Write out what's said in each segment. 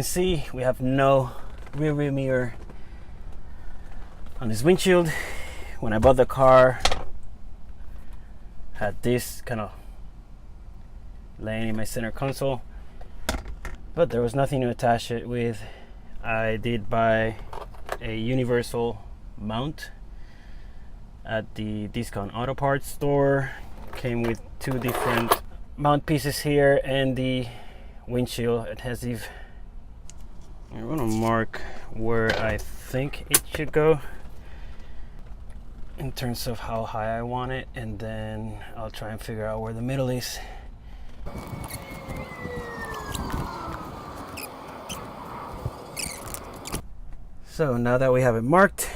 can see, we have no rear view mirror on this windshield. When I bought the car, had this kind of laying in my center console, but there was nothing to attach it with. I did buy a universal mount at the Discount Auto Parts store. Came with two different mount pieces here and the windshield adhesive. I'm gonna mark where I think it should go in terms of how high I want it, and then I'll try and figure out where the middle is. So now that we have it marked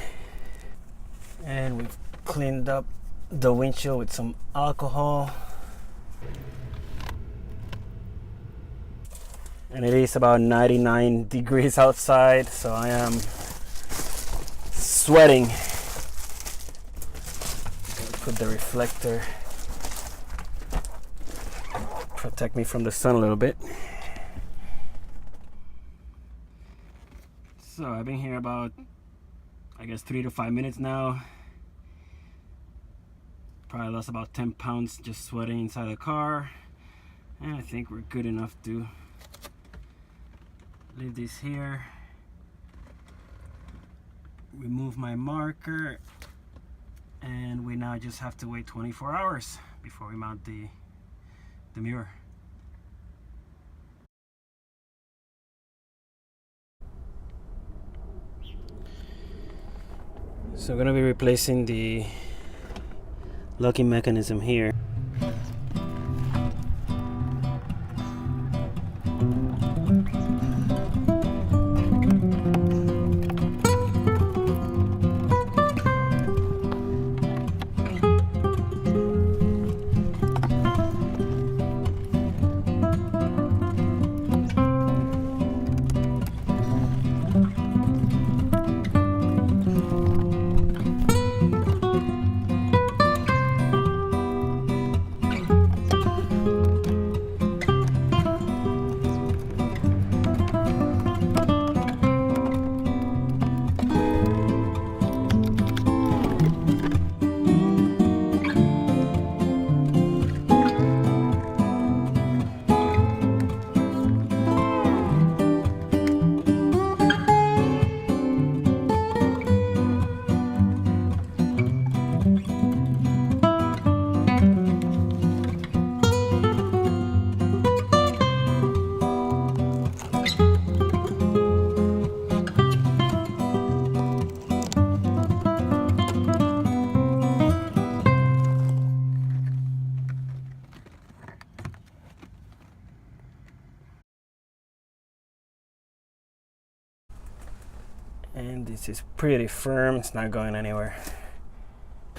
and we've cleaned up the windshield with some alcohol, and it is about 99 degrees outside, so I am sweating. Put the reflector, protect me from the sun a little bit. So I've been here about, I guess, 3 to 5 minutes now. Probably lost about 10 pounds just sweating inside the car, and I think we're good enough to leave this here, remove my marker, and we now just have to wait 24 hours before we mount the mirror. So I'm going to be replacing the locking mechanism here. And this is pretty firm, it's not going anywhere.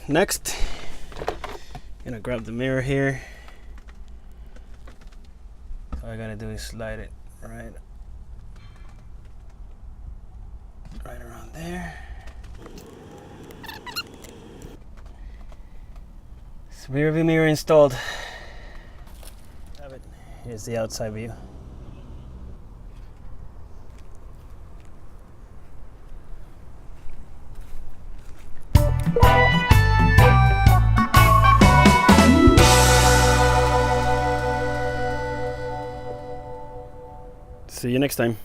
Next, I'm gonna grab the mirror here. All I gotta do is slide it right around there. So rear view mirror installed. Have it. Here's the outside view. See you next time.